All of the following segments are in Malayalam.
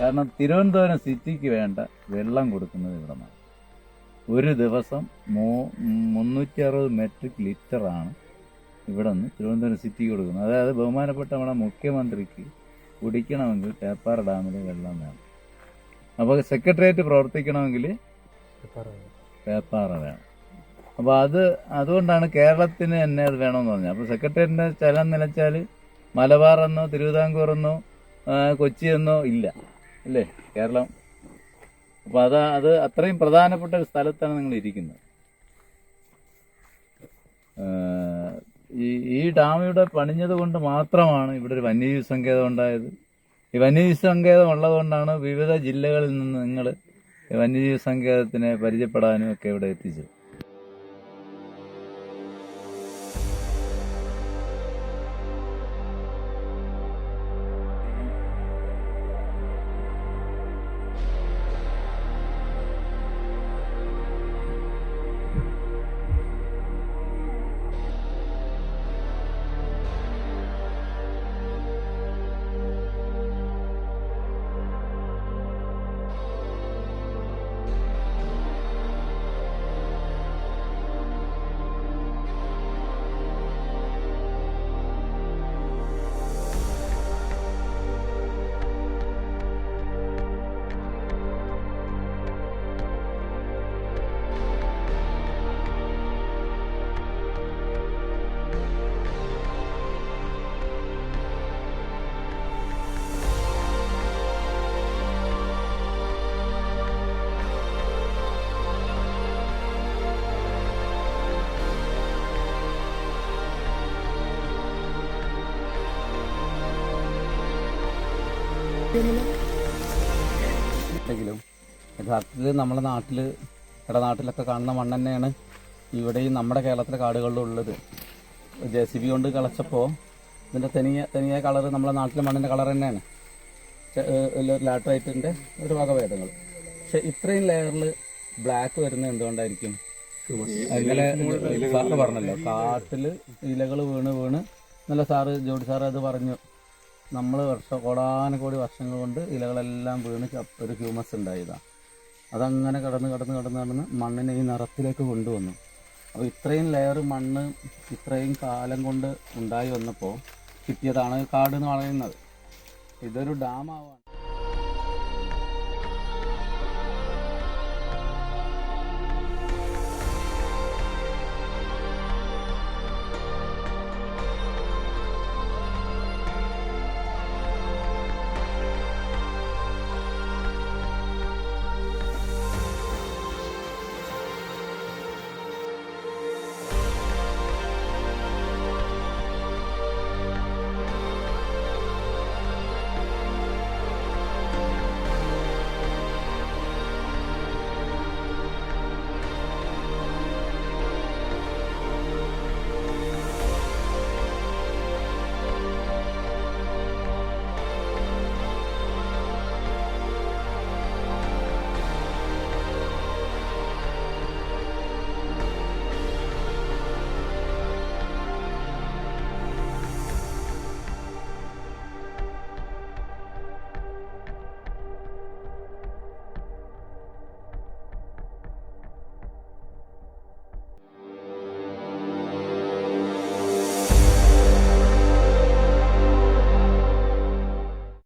കാരണം തിരുവനന്തപുരം സിറ്റിക്ക് വേണ്ട വെള്ളം കൊടുക്കുന്നത് ഇവിടെ നിന്നാണ്. ഒരു ദിവസം 360 മെട്രിക് ലിറ്ററാണ് ഇവിടെ നിന്ന് തിരുവനന്തപുരം സിറ്റിക്ക് കൊടുക്കുന്നത്. അതായത് ബഹുമാനപ്പെട്ട നമ്മുടെ മുഖ്യമന്ത്രിക്ക് കുടിക്കണമെങ്കിൽ പേപ്പാറ ഡാമിൽ വെള്ളം വേണം. അപ്പോൾ സെക്രട്ടേറിയറ്റ് പ്രവർത്തിക്കണമെങ്കിൽ പേപ്പാറ വേണം. അപ്പോൾ അതുകൊണ്ടാണ് കേരളത്തിന് തന്നെ അത് വേണമെന്ന് പറഞ്ഞത്. അപ്പോൾ സെക്രട്ടേറിയറ്റിൻ്റെ ചലനം നിലച്ചാൽ മലബാറെന്നോ തിരുവിതാംകൂറെന്നോ കൊച്ചിയെന്നോ ഇല്ല, അല്ലേ കേരളം. അപ്പോൾ അത് അത്രയും പ്രധാനപ്പെട്ട ഒരു സ്ഥലത്താണ് നിങ്ങൾ ഇരിക്കുന്നത്. ഈ ഡാം ഇവിടെ പണിഞ്ഞത് കൊണ്ട് മാത്രമാണ് ഇവിടെ ഒരു വന്യജീവി സങ്കേതം ഉണ്ടായത്. ഈ വന്യജീവി സങ്കേതം ഉള്ളതുകൊണ്ടാണ് വിവിധ ജില്ലകളിൽ നിന്ന് നിങ്ങൾ വന്യജീവി സങ്കേതത്തിനെ പരിചയപ്പെടാനും ഒക്കെ ഇവിടെ എത്തിച്ചത്. െങ്കിലും യഥാർത്ഥത്തിൽ നമ്മുടെ ഇടനാട്ടിലൊക്കെ കാണുന്ന മണ്ണ് തന്നെയാണ് ഇവിടെയും നമ്മുടെ കേരളത്തിലെ കാടുകളിലുള്ളത്. JCB കൊണ്ട് കളച്ചപ്പോൾ ഇതിൻ്റെ തനിയ കളർ നമ്മുടെ നാട്ടിലെ മണ്ണിൻ്റെ കളർ തന്നെയാണ്, ലാറ്ററൈറ്റിൻ്റെ ഒരു വകഭേദങ്ങൾ. പക്ഷെ ഇത്രയും ലെയറിൽ ബ്ലാക്ക് വരുന്നത് എന്തുകൊണ്ടായിരിക്കും? അങ്ങനെ സാറ് പറഞ്ഞല്ലോ, കാട്ടിൽ ഇലകൾ വീണ് നല്ല ജോഡി സാറ് അത് പറഞ്ഞു. നമ്മൾ കോടാനുകോടി വർഷങ്ങൾ കൊണ്ട് ഇലകളെല്ലാം വീണ് ഒരു ഹ്യൂമസ് ഉണ്ടായതാണ്. അതങ്ങനെ കടന്ന് മണ്ണിനെ ഈ നിറത്തിലേക്ക് കൊണ്ടുവന്നു. അപ്പോൾ ഇത്രയും ലെയർ മണ്ണ് ഇത്രയും കാലം കൊണ്ട് ഉണ്ടായി വന്നപ്പോൾ കിട്ടിയതാണ് കാട് എന്ന് പറയുന്നത്. ഇതൊരു ഡാമാവാണ്.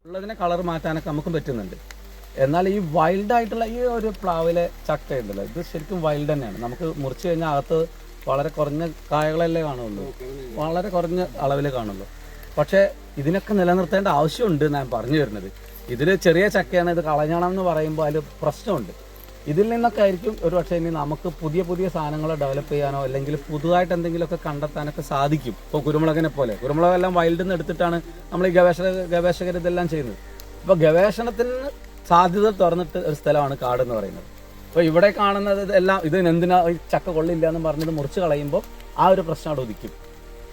ഉള്ളതിനെ കളർ മാറ്റാനൊക്കെ നമുക്കും പറ്റുന്നുണ്ട്. എന്നാൽ ഈ വൈൽഡായിട്ടുള്ള ഈ ഒരു പ്ലാവിലെ ചക്ക ഉണ്ടല്ലോ, ഇത് ശരിക്കും വൈൽഡ് തന്നെയാണ്. നമുക്ക് മുറിച്ച് കഴിഞ്ഞാൽ അകത്ത് വളരെ കുറഞ്ഞ കായകളല്ലേ കാണുള്ളൂ, വളരെ കുറഞ്ഞ അളവിൽ കാണുള്ളൂ. പക്ഷേ ഇതിനൊക്കെ നിലനിർത്തേണ്ട ആവശ്യമുണ്ട് ഞാൻ പറഞ്ഞു വരുന്നത്. ഇതിൽ ചെറിയ ചക്കയാണ്, ഇത് കളഞ്ഞണം എന്ന് പറയുമ്പോൾ അതിൽ പ്രശ്നമുണ്ട്. ഇതിൽ നിന്നൊക്കെ ആയിരിക്കും ഒരു പക്ഷേ ഇനി നമുക്ക് പുതിയ സാധനങ്ങൾ ഡെവലപ്പ് ചെയ്യാനോ അല്ലെങ്കിൽ പുതുതായിട്ട് എന്തെങ്കിലുമൊക്കെ കണ്ടെത്താനൊക്കെ സാധിക്കും. ഇപ്പോൾ കുരുമുളകിനെ പോലെ, കുരുമുളകെല്ലാം വൈൽഡിൽ നിന്ന് എടുത്തിട്ടാണ് നമ്മൾ ഈ ഗവേഷകർ ഇതെല്ലാം ചെയ്യുന്നത്. അപ്പോൾ ഗവേഷണത്തിന് സാധ്യത തുറന്നിട്ട് ഒരു സ്ഥലമാണ് കാട് എന്ന് പറയുന്നത്. അപ്പോൾ ഇവിടെ കാണുന്നത് എല്ലാം ഇതിനെന്തിനാ ഈ ചക്ക കൊള്ളില്ല എന്ന് പറഞ്ഞത് മുറിച്ച് കളയുമ്പോൾ ആ ഒരു പ്രശ്നം അവിടെ ഉദിക്കും.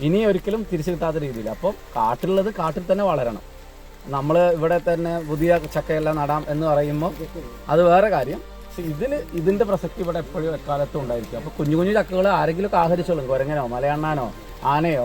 ഇനി ഒരിക്കലും തിരിച്ചു കിട്ടാത്ത രീതിയിൽ. അപ്പോൾ കാട്ടിലുള്ളത് കാട്ടിൽ തന്നെ വളരണം. നമ്മൾ ഇവിടെ തന്നെ പുതിയ ചക്കയെല്ലാം നടാം എന്ന് പറയുമ്പോൾ അത് വേറെ കാര്യം. പക്ഷെ ഇതിന്റെ പ്രസക്തി ഇവിടെ എപ്പോഴും എക്കാലത്തും ഉണ്ടായിരിക്കും. അപ്പോൾ കുഞ്ഞു ചക്കകൾ ആരെങ്കിലും ആഹരിച്ചോളും, കുരങ്ങനോ മലയണ്ണാനോ ആനയോ